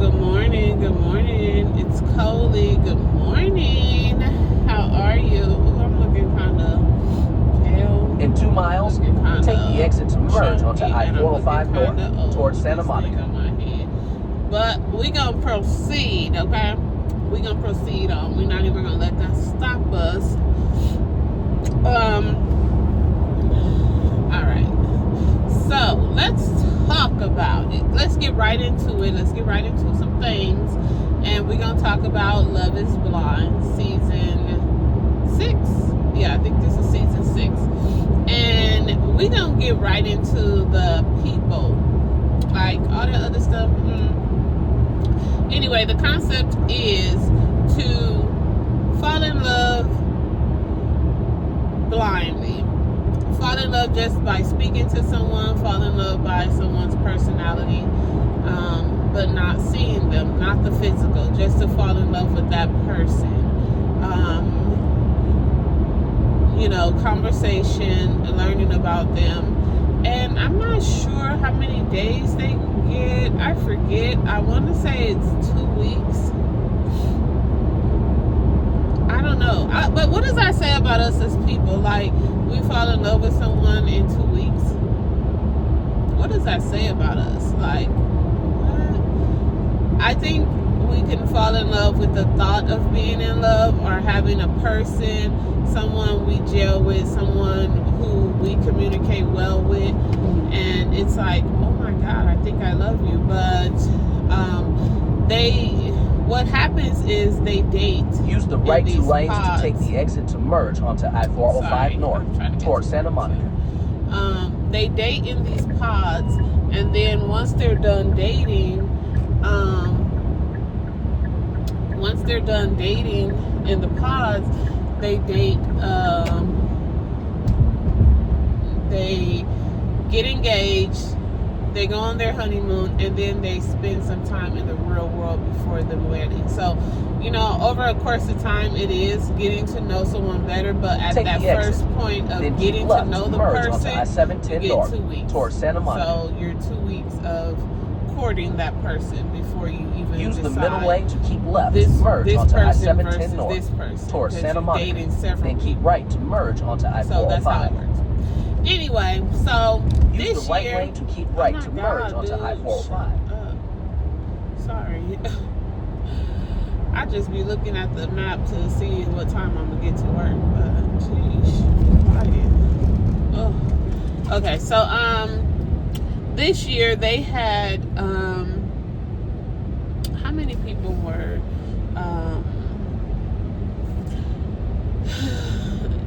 Good morning. Good morning. It's Coley. Good morning. How are you? Ooh, I'm looking kind of pale. In 2 miles, take the exit to merge onto I-405 North towards Santa Monica. But we gonna proceed, okay? We gonna proceed on. We're not even gonna let that stop us. All right. So let's talk about it. Let's get right into it. Let's get right into some things, and we're gonna talk about Love Is Blind season 6. Yeah, I think this is season 6, and we gonna get right into the people, like all the other stuff. Anyway, the concept is to fall in love blindly. Fall in love just by speaking to someone, fall in love by someone's personality, but not seeing them, not the physical, just to fall in love with that person. Conversation, learning about them. And I'm not sure how many days they can get. I forget. I want to say it's 2 weeks. I don't know. But what does that say about us as people? Like, we fall in love with someone in 2 weeks? What does that say about us? Like, what? I think we can fall in love with the thought of being in love, or having a person, someone we gel with, someone who we communicate well with, and it's like, oh my God, I think I love you. But what happens is they date. Use the right 2 lanes pods. to take the exit to merge onto I-405 North towards Santa Monica. They date in these pods, and then once they're done dating, in the pods, they date. They get engaged. They go on their honeymoon, and then they spend some time in the real world before the wedding. So, over a course of time, it is getting to know someone better. But at that first point of getting to know the person, you get 2 weeks. Towards Santa Monica. So you're 2 weeks of courting that person before you even use decide the middle lane to keep left. This merge onto I-710 North this person, towards Santa Monica. Then keep right to merge onto I-405. So that's how it works. Anyway, so use this the right year, lane to keep right to merge onto I-405. Sorry. I just be looking at the map to see what time I'm gonna get to work, but geez, okay, so this year they had how many people were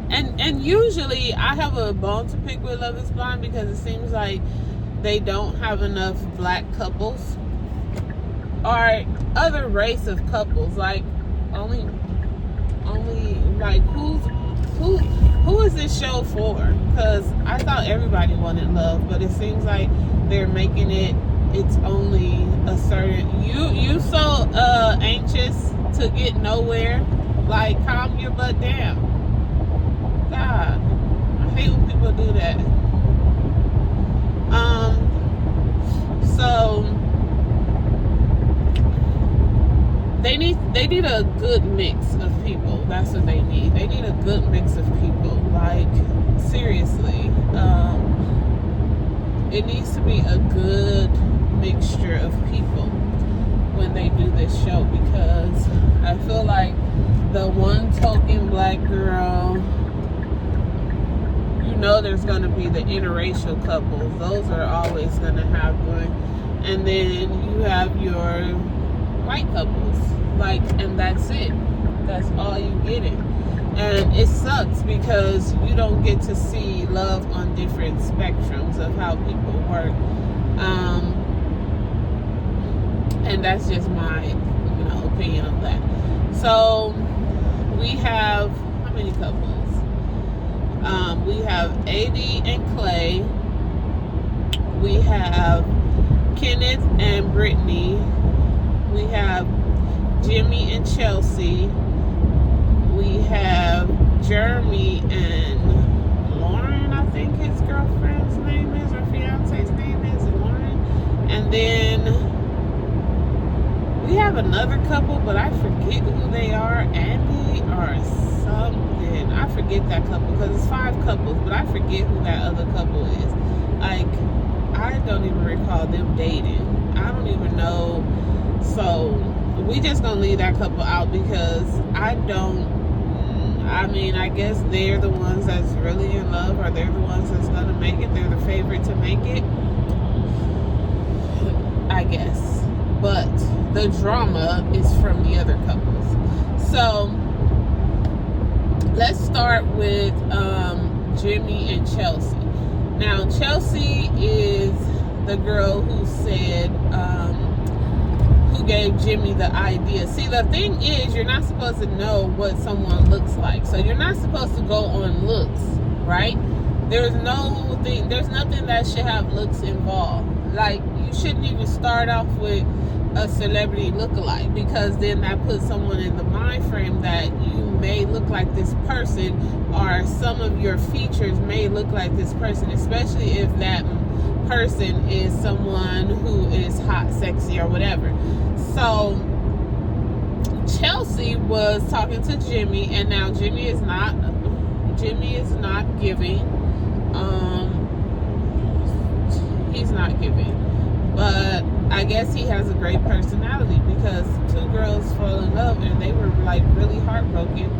and usually I have a bone to pick with Love Is Blind, because it seems like they don't have enough black couples or other race of couples. Like only like who is this show for? Because I thought everybody wanted love, but it seems like they're making it's only a certain you so anxious to get nowhere. Like, calm your butt down. God, I hate when people do that. So they need a good mix of people. That's what they need. They need a good mix of people. Like, seriously, it needs to be a good mixture of people when they do this show, because I feel like the one token black girl, there's going to be the interracial couples. Those are always going to happen. And then you have your white couples. Like, and that's it. That's all you get it. And it sucks because you don't get to see love on different spectrums of how people work. And that's just my, opinion of that. So we have, how many couples? We have AD and Clay. We have Kenneth and Brittany. We have Jimmy and Chelsea. We have Jeremy and Lauren, I think his girlfriend's name is, or fiance's name is, Lauren. And then We have another couple, but I forget who they are. Andy or something. I forget that couple because it's 5 couples, but I forget who that other couple is. Like, I don't even recall them dating. I don't even know. So we just gonna leave that couple out because I guess they're the ones that's really in love, or they're the ones that's gonna make it. They're the favorite to make it, I guess. But the drama is from the other couples. So let's start with Jimmy and Chelsea. Now, Chelsea is the girl who said, who gave Jimmy the idea. See, the thing is, you're not supposed to know what someone looks like. So you're not supposed to go on looks, right? There's nothing that should have looks involved. Like, you shouldn't even start off with a celebrity lookalike, because then that puts someone in the mind frame that you may look like this person, or some of your features may look like this person, especially if that person is someone who is hot, sexy, or whatever. So Chelsea was talking to Jimmy, and now Jimmy is not giving. He's not giving. But I guess he has a great personality, because 2 girls fell in love and they were like really heartbroken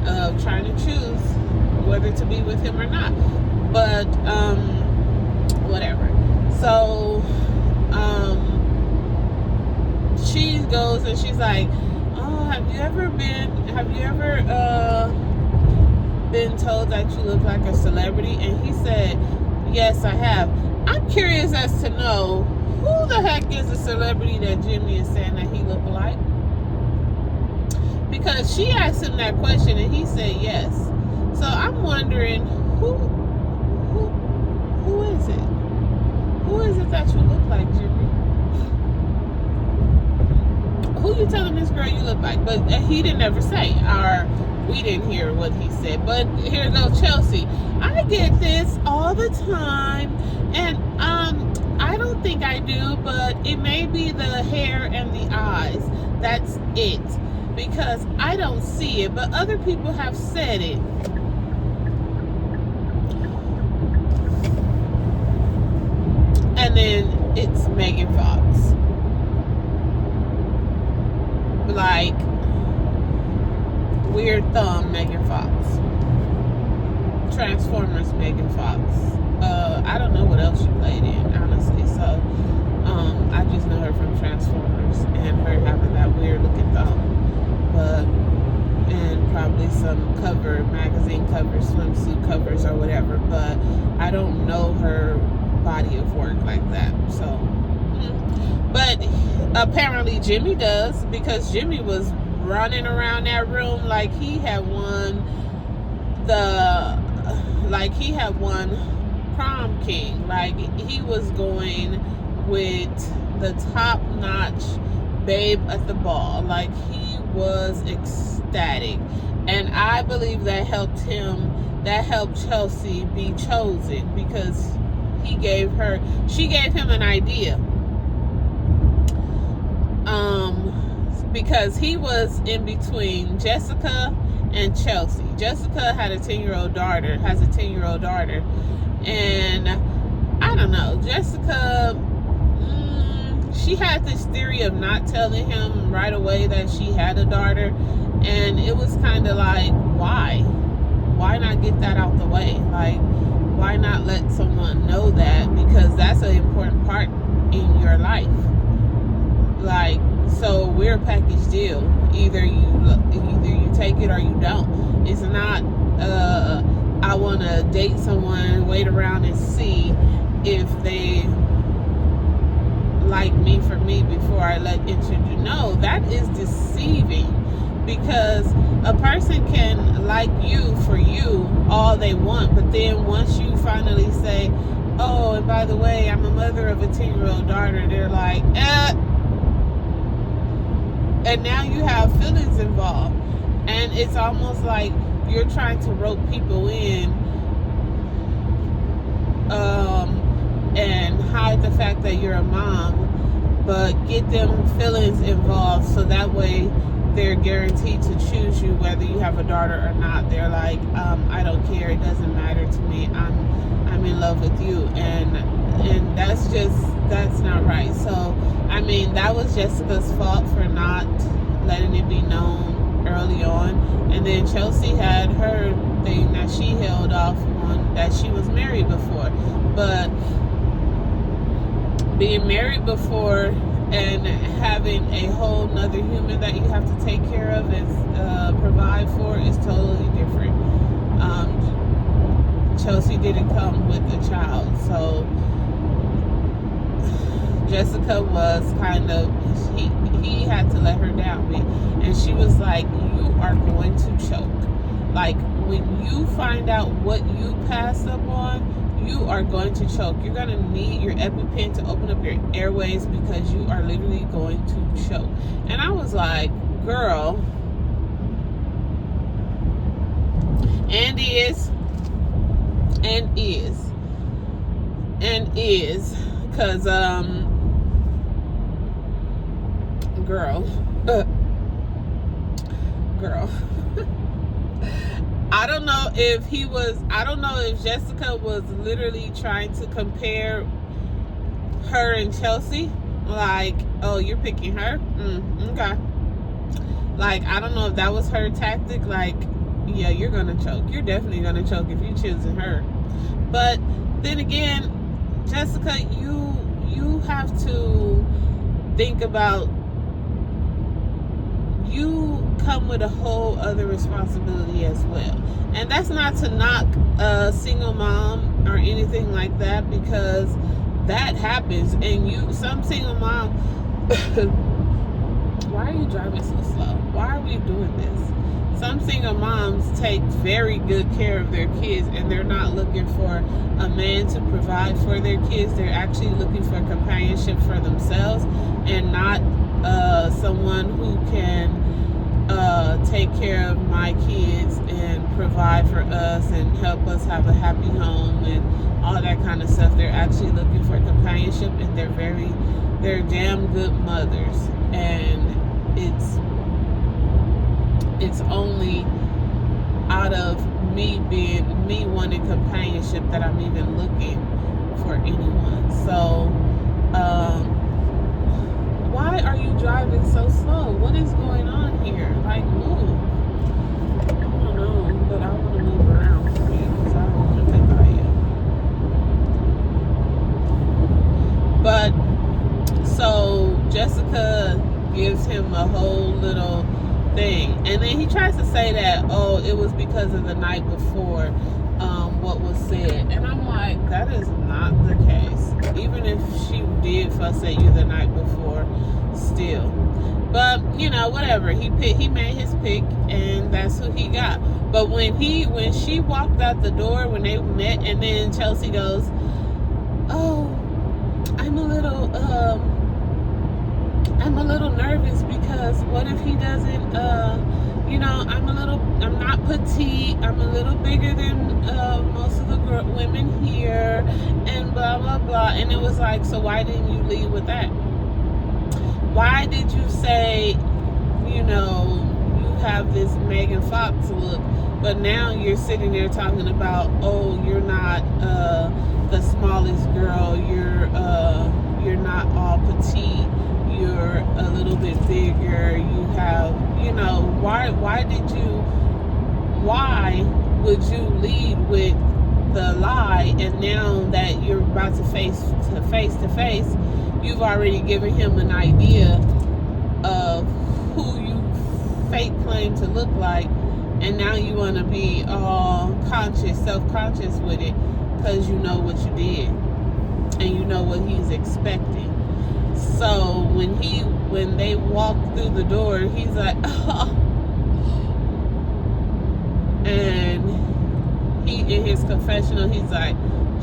of trying to choose whether to be with him or not. But whatever. So she goes and she's like, oh, have you ever been told that you look like a celebrity? And he said, yes, I have. I'm curious as to know, who the heck is the celebrity that Jimmy is saying that he look like? Because she asked him that question and he said yes. So I'm wondering, who is it? Who is it that you look like, Jimmy? Who you telling this girl you look like? But he didn't ever say, or we didn't hear what he said. But here goes Chelsea. I get this all the time, and I don't think I do, but it may be the hair and the eyes. That's it. Because I don't see it, but other people have said it. And then it's Megan Fox. Like, weird thumb Megan Fox. Transformers Megan Fox. I don't know what else she played in, honestly. So I just know her from Transformers and her having that weird looking thumb. And probably some magazine covers, swimsuit covers or whatever, but I don't know her body of work like that. So but apparently Jimmy does, because Jimmy was running around that room like he had won prom king. Like, he was going with the top-notch babe at the ball. Like, he was ecstatic, and I believe that helped Chelsea be chosen, because she gave him an idea. Because he was in between Jessica and Chelsea. Jessica has a 10-year-old daughter, and I don't know, Jessica, she had this theory of not telling him right away that she had a daughter, and it was kind of like, why not get that out the way? Like, why not let someone know that? Because that's an important part in your life. Like, so we're a package deal. Either you take it or you don't. It's not I want to date someone, wait around and see if they like me for me before I introduce. No, that is deceiving, because a person can like you for you all they want, but then once you finally say, oh, and by the way, I'm a mother of a 10-year-old daughter, they're like, and now you have feelings involved, and it's almost like you're trying to rope people in and hide the fact that you're a mom but get them feelings involved so that way they're guaranteed to choose you whether you have a daughter or not. They're like, I don't care, it doesn't matter to me, I'm in love with you. And that's not right. So I mean, that was Jessica's fault for not letting it be known early on. And then Chelsea had her thing that she held off on, that she was married before. But being married before and having a whole nother human that you have to take care of and provide for is totally different. Chelsea didn't come with a child, so Jessica was kind of, he had to let her down, and she was like, you are going to choke. Like, when you find out what you passed up on, you are going to choke. You're going to need your EpiPen to open up your airways because you are literally going to choke. And I was like, girl, and is, because, girl, I don't know if Jessica was literally trying to compare her and Chelsea, like, oh, you're picking her, okay, like, I don't know if that was her tactic, like, yeah, you're gonna choke, you're definitely gonna choke if you're choosing her. But then again, Jessica, you have to think about, you come with a whole other responsibility as well. And that's not to knock a single mom or anything like that, because that happens. And some single mom, why are you driving so slow? Why are we doing this? Some single moms take very good care of their kids, and they're not looking for a man to provide for their kids. They're actually looking for companionship for themselves, and not someone who can take care of my kids and provide for us and help us have a happy home and all that kind of stuff. They're actually looking for companionship, and they're damn good mothers. And it's only out of me wanting companionship that I'm even looking for anyone. So why are you driving so slow? What is going on here? Like, move. I don't know, but I want to move around for you because I don't want to think about you. But so Jessica gives him a whole little thing, and then he tries to say that, oh, it was because of the night before, what was said. And I'm like, that is not the case. Even if she did fuss at you the night before, still. But you know, whatever, he made his pick, and that's who he got. But when she walked out the door, when they met, and then Chelsea goes, oh, I'm a little nervous because what if he doesn't, I'm not petite, I'm a little bigger than most of the women here, and blah blah blah. And it was like, so why didn't you lead with that? Why did you say, you have this Megan Fox look, but now you're sitting there talking about, oh, you're not the smallest girl, you're not all petite, you're a little bit bigger, you have, why would you lead with the lie, and now that you're about to face to face, you've already given him an idea of who you fake claim to look like, and now you want to be all self-conscious with it because you know what you did and you know what he's expecting. So when they walk through the door, he's like, oh. And he, in his confessional, he's like,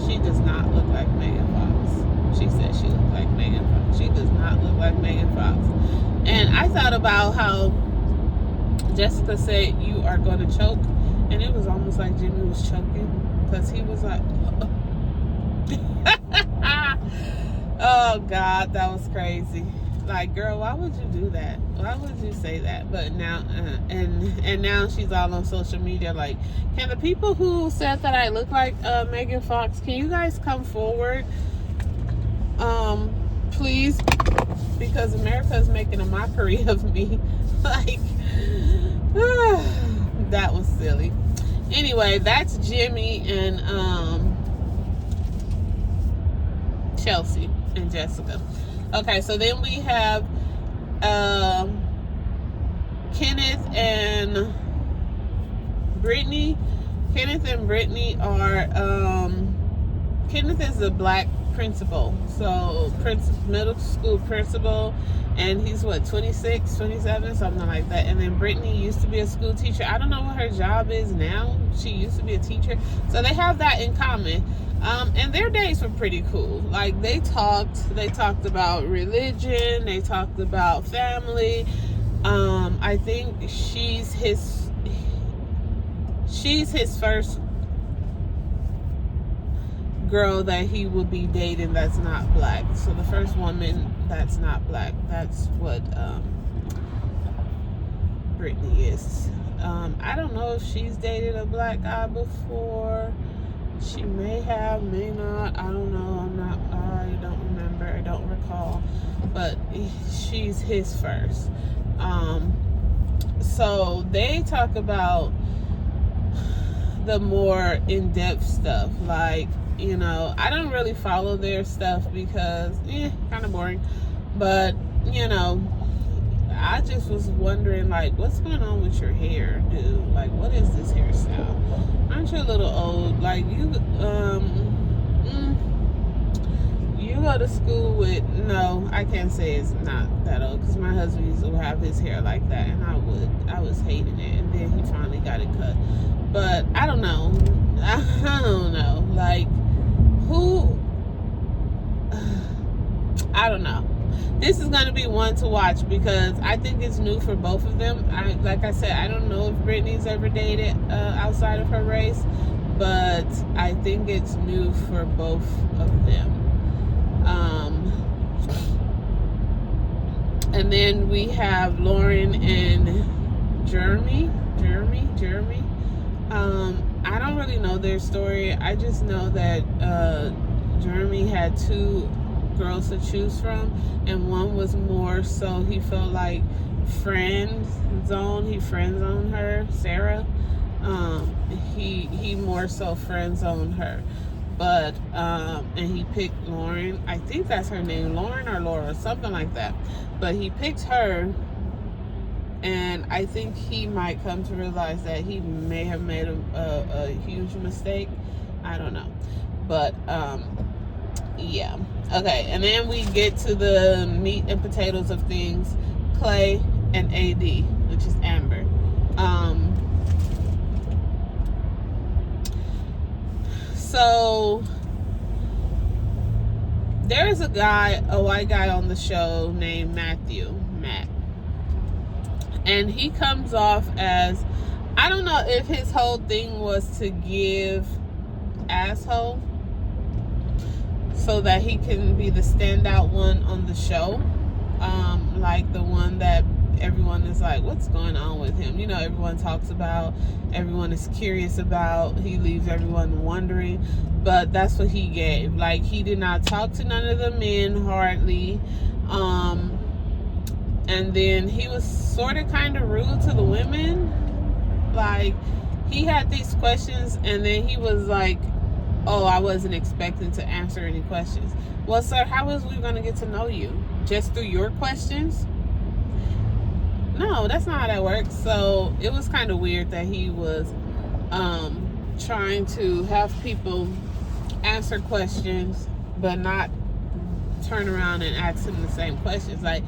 she does not look like Megan Fox. She said she looked like Megan Fox. She does not look like Megan Fox. And I thought about how Jessica said, you are going to choke. And it was almost like Jimmy was choking, because he was like, Oh God, that was crazy. Like, girl, why would you do that? Why would you say that? But now, and now she's all on social media. Like, can the people who said that I look like Megan Fox, can you guys come forward, please? Because America is making a mockery of me. Like, that was silly. Anyway, that's Jimmy and Chelsea and Jessica. Okay, so then we have Kenneth and Brittany. Kenneth and Brittany are Kenneth is a black principal, so middle school principal, and he's what, 26, 27, something like that. And then Brittany used to be a school teacher. I don't know what her job is now. She used to be a teacher, so they have that in common. And their days were pretty cool. Like, they talked about religion, they talked about family. I think she's his first girl that he would be dating that's not black. So the first woman that's not black. That's what Brittany is. I don't know if she's dated a black guy before. She may have, may not. I don't know. I don't remember. I don't recall. But she's his first. So they talk about the more in-depth stuff. Like, you know, I don't really follow their stuff because, kind of boring. But, you know, I just was wondering, like, what's going on with your hair, dude? Like, what is this hairstyle? Aren't you a little old? Like, you go to school with, no, I can't say it's not that old, because my husband used to have his hair like that, and I was hating it, and then he finally got it cut. But I don't know. Like, who? I don't know. This is going to be one to watch because I think it's new for both of them. Like I said, I don't know if Brittany's ever dated outside of her race, but I think it's new for both of them. And then we have Lauren and Jeremy. I don't really know their story. I just know that Jeremy had two girls to choose from, and one was more so he felt like friend zoned her, Sarah. He more so friend zoned her, but and he picked Lauren. I think that's her name, Lauren or Laura, something like that. But he picked her, and I think he might come to realize that he may have made a huge mistake. I don't know, but yeah. Okay, and then we get to the meat and potatoes of things, Clay and AD, which is Amber. So there's a white guy on the show named Matt, and he comes off as, I don't know if his whole thing was to give asshole so that he can be the standout one on the show, like the one that everyone is like, what's going on with him? You know, everyone talks about, everyone is curious about, he leaves everyone wondering. But that's what he gave. Like, he did not talk to none of the men hardly, and then he was sort of kind of rude to the women. Like, he had these questions, and then he was like, oh, I wasn't expecting to answer any questions. Well, sir, how was we going to get to know you? Just through your questions? No, that's not how that works. So it was kind of weird that he was trying to have people answer questions but not turn around and ask him the same questions. Like,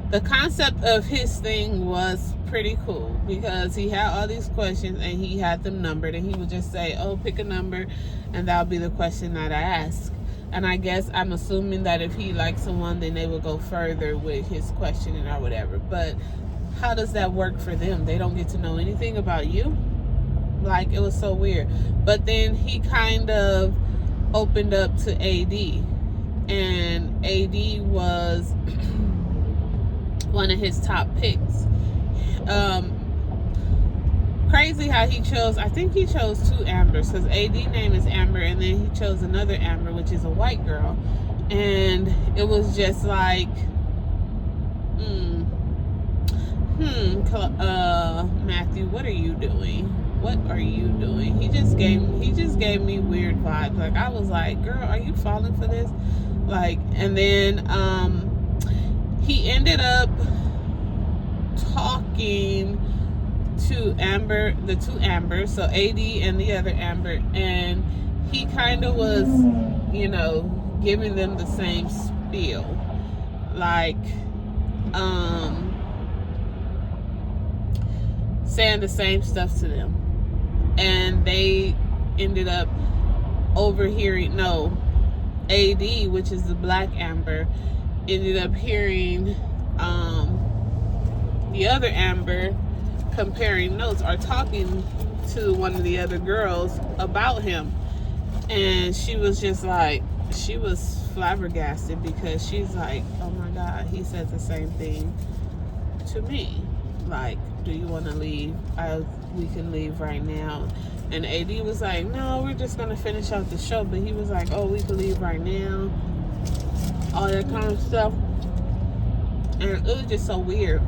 the concept of his thing was pretty cool because he had all these questions and he had them numbered, and he would just say, oh, pick a number and that'll be the question that I ask. And I guess I'm assuming that if he likes someone, then they will go further with his questioning or whatever. But how does that work for them? They don't get to know anything about you. Like, it was so weird. But then he kind of opened up to AD, and AD was one of his top picks. Crazy how he chose, I think he chose 2 Ambers, because AD name is Amber, and then he chose another Amber, which is a white girl. And it was just like, Matthew, what are you doing? What are you doing? He just gave me weird vibes. Like, I was like, girl, are you falling for this? Like, and then he ended up talking to Amber, the 2 Ambers, so AD and the other Amber, and he kind of was, you know, giving them the same spiel, like saying the same stuff to them, and they ended up overhearing. No, AD, which is the black Amber, ended up hearing the other Amber comparing notes or talking to one of the other girls about him, and she was just like, she was flabbergasted, because she's like, oh my god, he said the same thing to me. Like, do you want to leave? We can leave right now. And AD was like, no, we're just gonna finish out the show. But he was like, oh, we can leave right now, all that kind of stuff. And it was just so weird.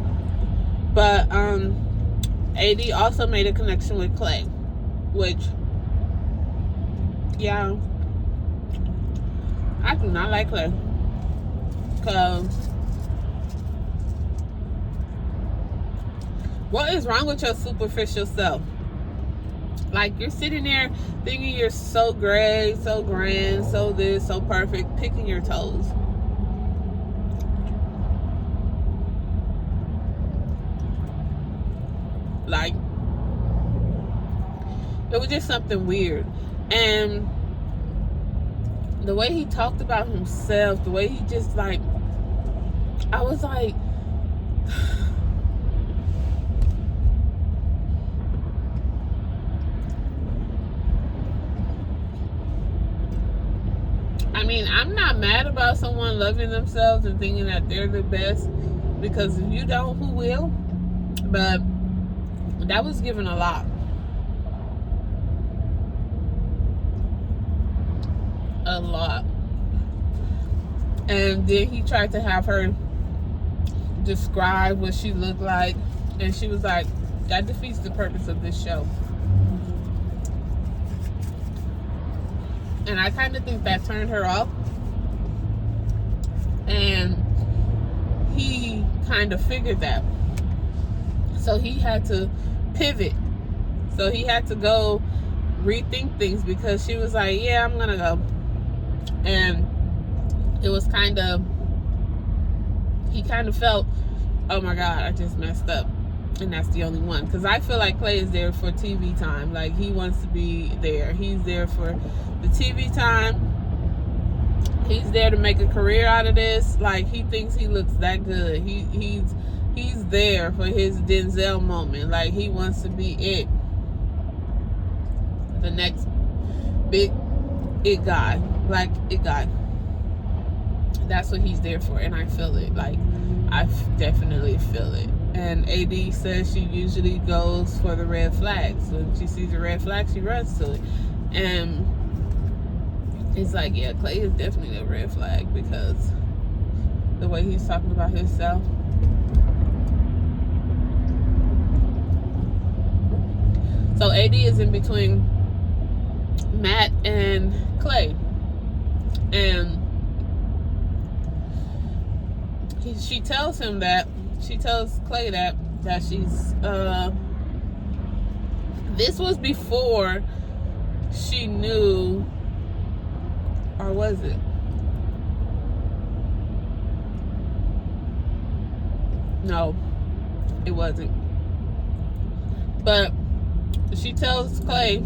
But AD also made a connection with Clay, which, yeah, I do not like Clay, because what is wrong with your superficial self? Like, you're sitting there thinking you're so great, so grand, so this, so perfect, picking your toes. Like, it was just something weird. And the way he talked about himself, the way he just, like, I was like, I mean, I'm not mad about someone loving themselves and thinking that they're the best, because if you don't, who will? But that was given a lot. A lot. And then he tried to have her describe what she looked like, and she was like, that defeats the purpose of this show. And I kind of think that turned her off. And he kind of figured that. So he had to pivot. So he had to go rethink things, because she was like, yeah, I'm gonna go. And it was kind of, he kind of felt, oh my god, I just messed up. And that's the only one. Because I feel like Clay is there for TV time. Like, he wants to be there. He's there for the TV time. He's there to make a career out of this. Like, he thinks he looks that good. He's there for his Denzel moment. Like, he wants to be it. The next big it guy. Like, it guy. That's what he's there for. And I feel it. Like, I definitely feel it. And AD says she usually goes for the red flags. When she sees a red flag, she runs to it. And it's like, yeah, Clay is definitely a red flag, because the way he's talking about himself. So AD is in between Matt and Clay. And she tells him that, she tells Clay that she's, this was before she knew, or was it? No, it wasn't. But she tells Clay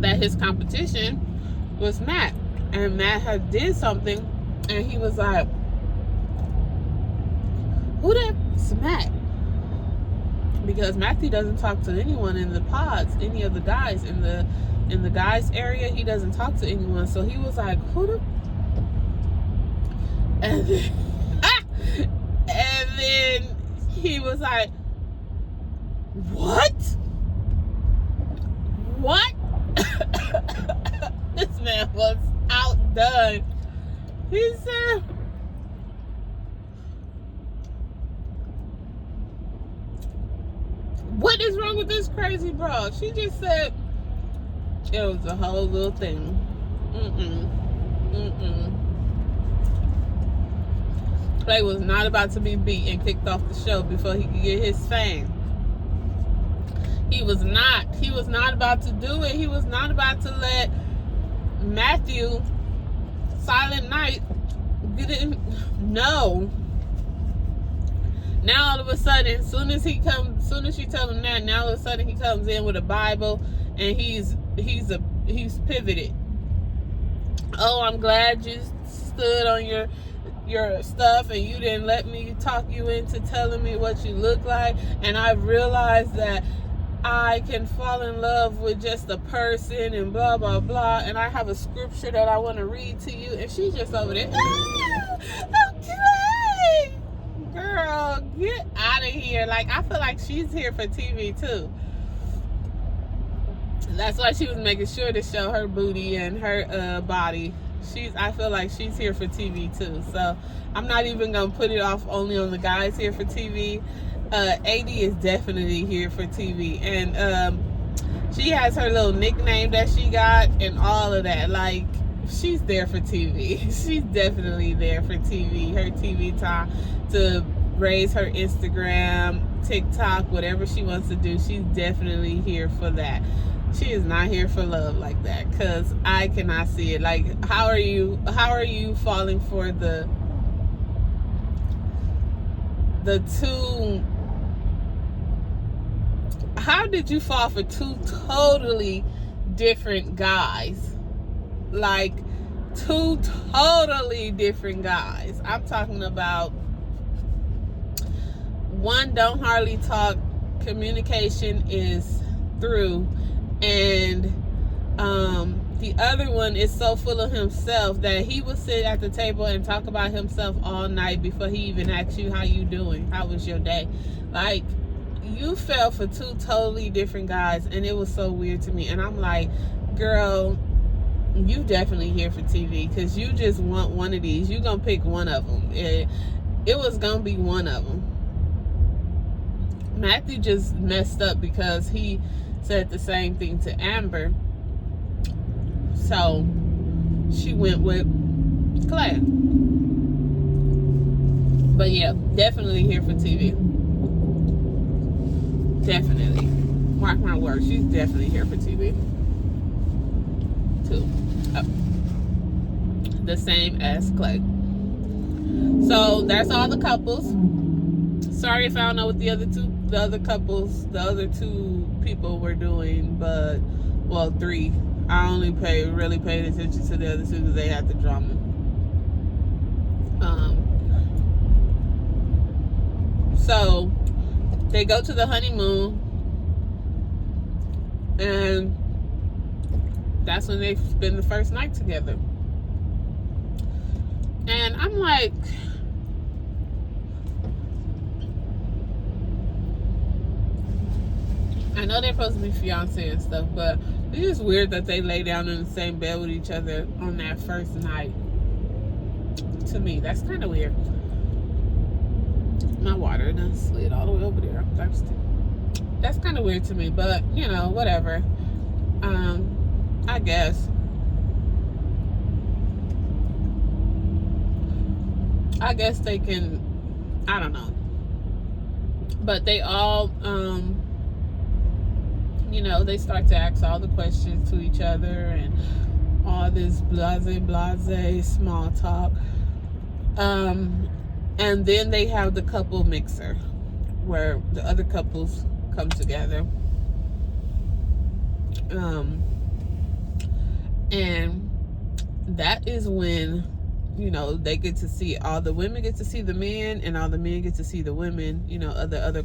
that his competition was Matt, and Matt had did something, and he was like, who that's Matt? Because Matthew doesn't talk to anyone in the pods, any of the guys in the guys area. He doesn't talk to anyone. So he was like, who And then, and then he was like, what? What? This man was outdone. He said, what is wrong with this crazy broad? She just said it was a whole little thing. Clay was not about to be beat and kicked off the show before he could get his fame. He was not about to do it. He was not about to let Matthew, Silent Night, get in. No. Now all of a sudden, soon as she tells him that, now all of a sudden he comes in with a Bible and he's pivoted. Oh, I'm glad you stood on your stuff and you didn't let me talk you into telling me what you look like, and I realized that I can fall in love with just a person and blah blah blah, and I have a scripture that I want to read to you, and she's just over there, okay, girl, get out of here. Like, I feel like she's here for TV too. That's why she was making sure to show her booty and her body. I feel like she's here for TV too. So I'm not even gonna put it off only on the guys here for TV. AD is definitely here for TV, and she has her little nickname that she got and all of that. Like, she's there for TV. She's definitely there for TV. Her TV time to raise her Instagram, TikTok, whatever she wants to do. She's definitely here for that. She is not here for love like that, because I cannot see it. Like, how are you falling for the two? How did you fall for two totally different guys? Like, two totally different guys. I'm talking about one don't hardly talk, communication is through, and the other one is so full of himself that he will sit at the table and talk about himself all night before he even asks you how you doing, how was your day. Like, you fell for two totally different guys, and it was so weird to me. And I'm like, girl, you definitely here for TV, because you just want one of these. You gonna pick one of them. It was gonna be one of them. Matthew just messed up because he said the same thing to Amber, so she went with Clay. But yeah, definitely here for TV. Definitely. Mark my words, she's definitely here for TV too. The same as Clay. So that's all the couples. Sorry if I don't know what the other two people were doing, but, well, three. I only really paid attention to the other two because they had the drama. So they go to the honeymoon, and that's when they spend the first night together. And I'm like, I know they're supposed to be fiancé and stuff, but it's just weird that they lay down in the same bed with each other on that first night. To me, that's kind of weird. My water done slid all the way over there. I'm thirsty. That's kind of weird to me, but, you know, whatever. I guess. I guess they can, I don't know. But they all, you know, they start to ask all the questions to each other and all this blase small talk. And then they have the couple mixer where the other couples come together. And that is when, you know, they get to see, all the women get to see the men, and all the men get to see the women, you know, the other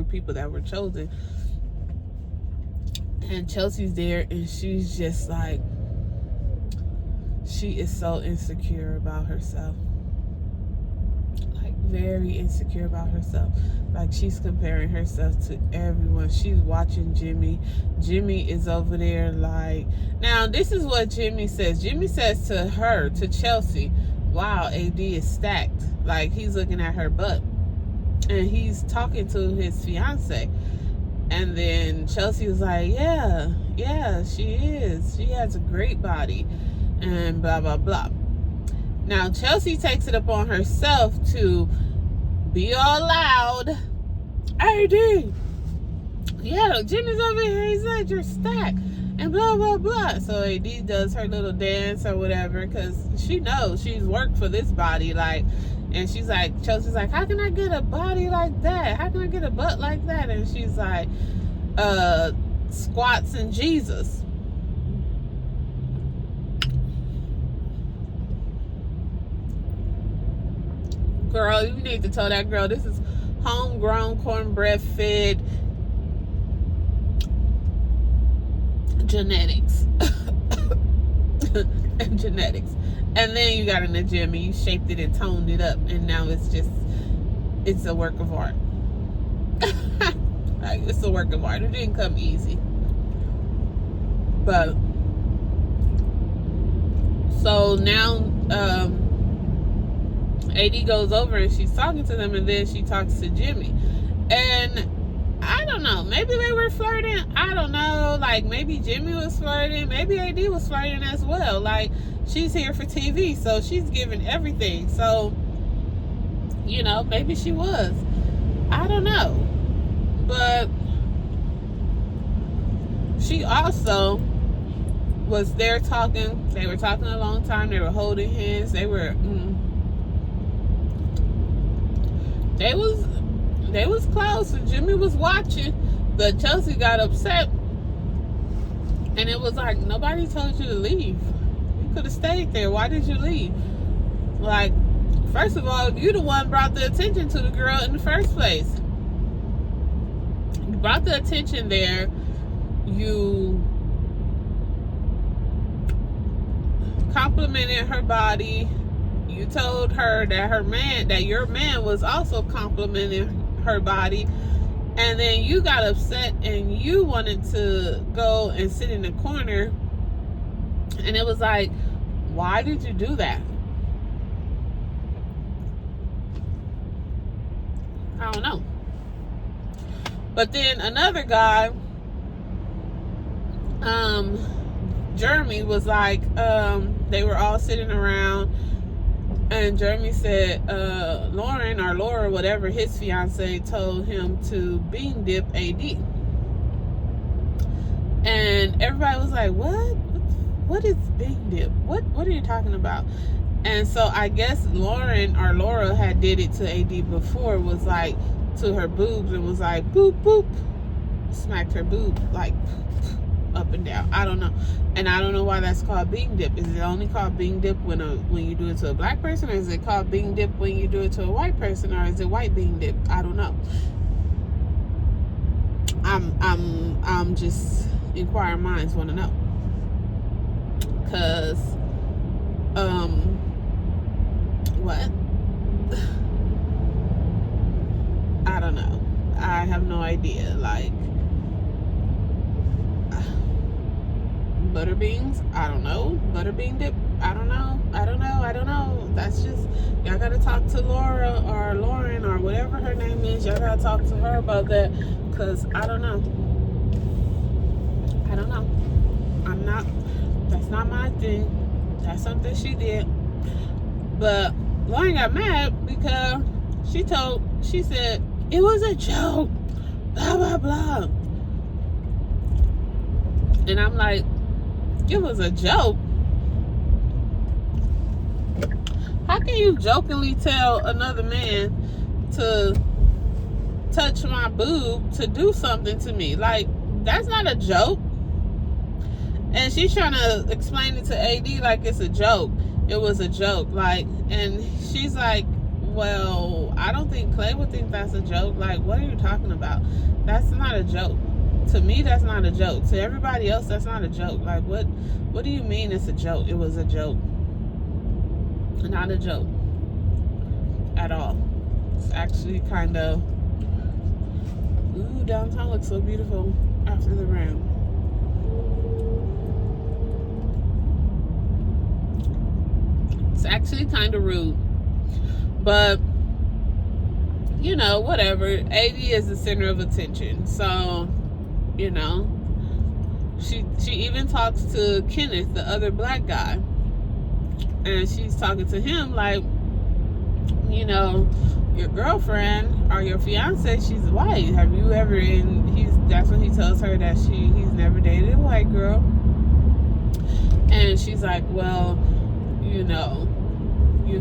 people that were chosen. And Chelsea's there, and she's just like, she is so insecure about herself. very insecure about herself. Like, she's comparing herself to everyone. She's watching Jimmy. Jimmy is over there like, now this is what Jimmy says. Jimmy says to her, to Chelsea, wow, AD is stacked. Like, he's looking at her butt. And he's talking to his fiance. And then Chelsea was like, yeah, she is. She has a great body. And blah, blah, blah. Now, Chelsea takes it upon herself to be all loud. AD, yeah, Jimmy's over here. He said you're stacked. And blah, blah, blah. So AD does her little dance or whatever, because she knows she's worked for this body. Like, and she's like, Chelsea's like, how can I get a body like that? How can I get a butt like that? And she's like, squats and Jesus. Girl, you need to tell that girl this is homegrown, cornbread fed genetics. And genetics. And then you got in the gym and you shaped it and toned it up, and now it's a work of art. Like, it's a work of art. It didn't come easy. But so now AD goes over and she's talking to them, and then she talks to Jimmy. And I don't know, maybe they were flirting. I don't know. Like, maybe Jimmy was flirting. Maybe AD was flirting as well. Like, she's here for TV, so she's giving everything. So, you know, maybe she was. I don't know. But she also was there talking. They were talking a long time. They were holding hands. They was close, and Jimmy was watching, but Chelsea got upset, and it was like, nobody told you to leave. You could have stayed there. Why did you leave? Like, first of all, you the one brought the attention to the girl in the first place. You brought the attention there. You complimented her body. You told her that your man was also complimenting her body, and then you got upset and you wanted to go and sit in the corner, and it was like, why did you do that? I don't know. But then another guy, Jeremy, was like, they were all sitting around, and Jeremy said Laura, whatever, his fiance, told him to bean dip AD. And everybody was like, what is bean dip? What are you talking about? And so I guess Laura had did it to AD before, was like to her boobs, and was like, boop, boop, smacked her boob like up and down. I don't know. And I don't know why that's called bean dip. Is it only called bean dip when you do it to a black person, or is it called bean dip when you do it to a white person, or is it white bean dip? I don't know. I'm just inquiring minds want to know. Cause what? I don't know. I have no idea. Like, butter beans, I don't know. Butter bean dip, I don't know. That's just, y'all gotta talk to Laura or Lauren or whatever her name is. Y'all gotta talk to her about that, because I don't know. That's not my thing. That's something she did. But Lauren got mad because she said it was a joke, blah blah blah. And I'm like, it was a joke? How can you jokingly tell another man to touch my boob, to do something to me? Like, that's not a joke. And she's trying to explain it to AD like it's a joke. It was a joke. Like, and she's like, well, I don't think Clay would think that's a joke. Like, what are you talking about? That's not a joke. To me, that's not a joke. To everybody else, that's not a joke. Like, what do you mean it's a joke? It was a joke. Not a joke at all. It's actually kind of, ooh, downtown looks so beautiful after the rain. It's actually kind of rude, but you know, whatever. AD is the center of attention, so you know, she even talks to Kenneth, the other black guy, and she's talking to him like, you know, your girlfriend or your fiance, she's white. Have you ever? And that's when he tells her that he's never dated a white girl, and she's like, well, you know, she's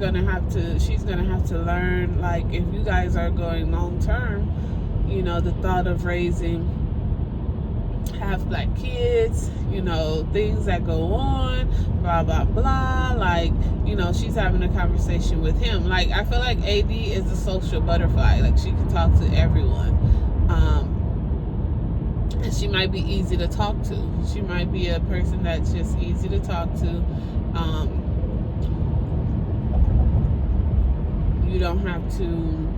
gonna have to learn, like, if you guys are going long term, you know, the thought of raising half black kids, you know, things that go on, blah blah blah, like, you know, she's having a conversation with him. Like, I feel like AD is a social butterfly, like she can talk to everyone, and she might be easy to talk to. She might be a person that's just easy to talk to. You don't have to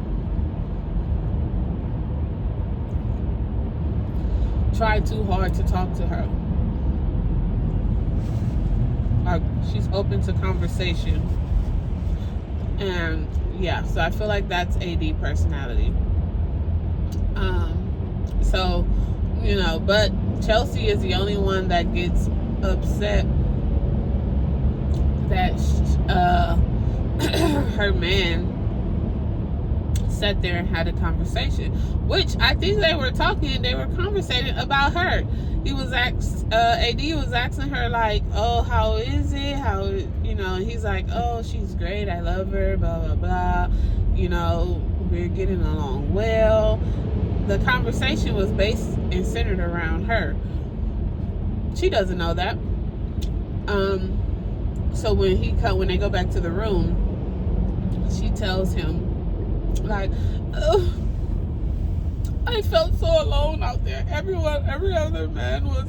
try too hard to talk to her. Like, she's open to conversation. And yeah, so I feel like that's AD personality. So, you know, but Chelsea is the only one that gets upset that her man sat there and had a conversation, which I think they were conversating about her. He was AD was asking her like, oh, how is it? You know, he's like, oh, she's great, I love her, blah blah blah, you know, we're getting along well. The conversation was based and centered around her. She doesn't know that. So when they go back to the room, she tells him, like, oh, I felt so alone out there. Every other man was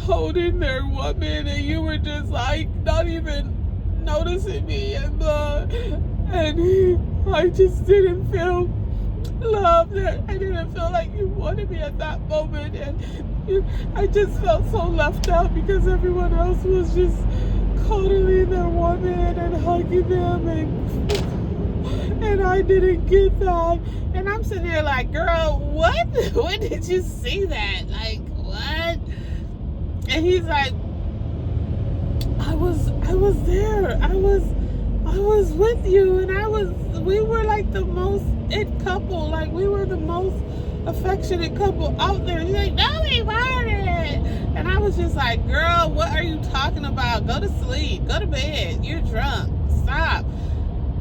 holding their woman, and you were just like not even noticing me, and I just didn't feel loved. I didn't feel like you wanted me at that moment, and I just felt so left out because everyone else was just cuddling their woman and hugging them, and I didn't get that. And I'm sitting there like, girl, what? When did you see that? Like, what? And he's like, I was there. I was with you, and we were like the most it couple. Like, we were the most affectionate couple out there. He's like, no, we weren't. And I was just like, girl, what are you talking about? Go to sleep. Go to bed. You're drunk. Stop.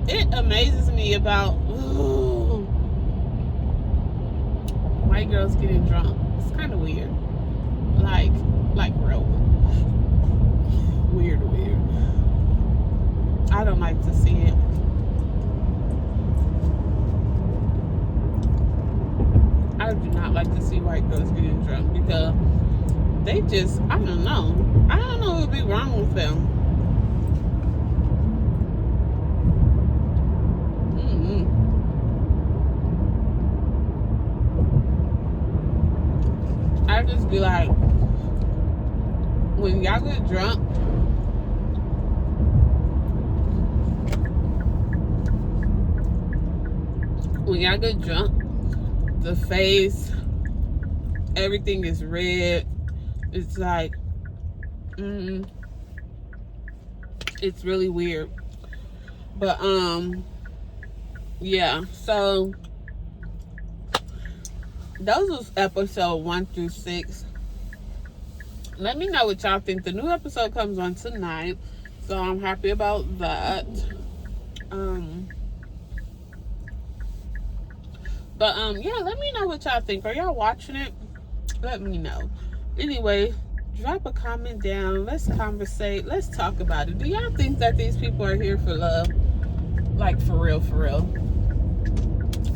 It amazes me about white girls getting drunk. It's kind of weird. Like real weird. I don't like to see it. I do not like to see white girls getting drunk because they just, I don't know what would be wrong with them. I just be like, when y'all get drunk, the face, everything is red. It's like, it's really weird. But yeah, so those was episode 1 through 6. Let me know what y'all think. The new episode comes on tonight, so I'm happy about that. Yeah, let me know what y'all think. Are y'all watching it? Let me know. Anyway, drop a comment down. Let's conversate. Let's talk about it. Do y'all think that these people are here for love? Like, for real?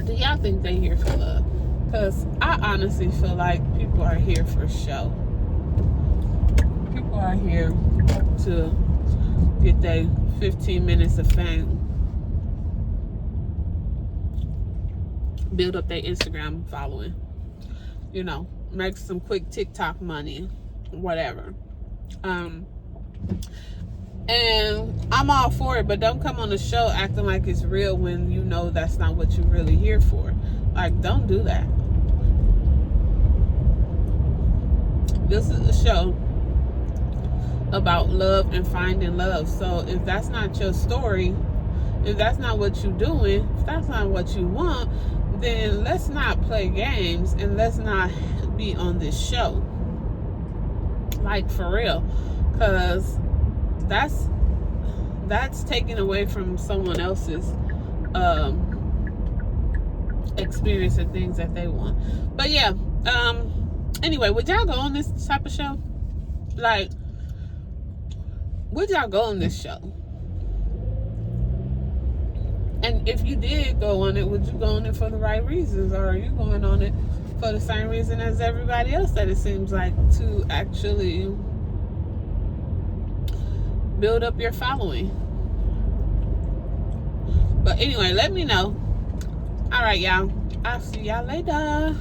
Do y'all think they here for love? Because I honestly feel like people are here for show. People are here to get their 15 minutes of fame. build up their Instagram following, you know, make some quick TikTok money, whatever. And I'm all for it, but don't come on the show acting like it's real when you know that's not what you're really here for. Like, don't do that. This is a show about love and finding love. So if that's not your story, if that's not what you're doing, if that's not what you want, then let's not play games and let's not be on this show. Like, for real. Because that's taken away from someone else's experience and things that they want. But yeah, anyway, would y'all go on this type of show? Like, would y'all go on this show? And if you did go on it, would you go on it for the right reasons, or are you going on it for the same reason as everybody else that it seems like, to actually build up your following? But anyway, let me know. All right, y'all. I'll see y'all later.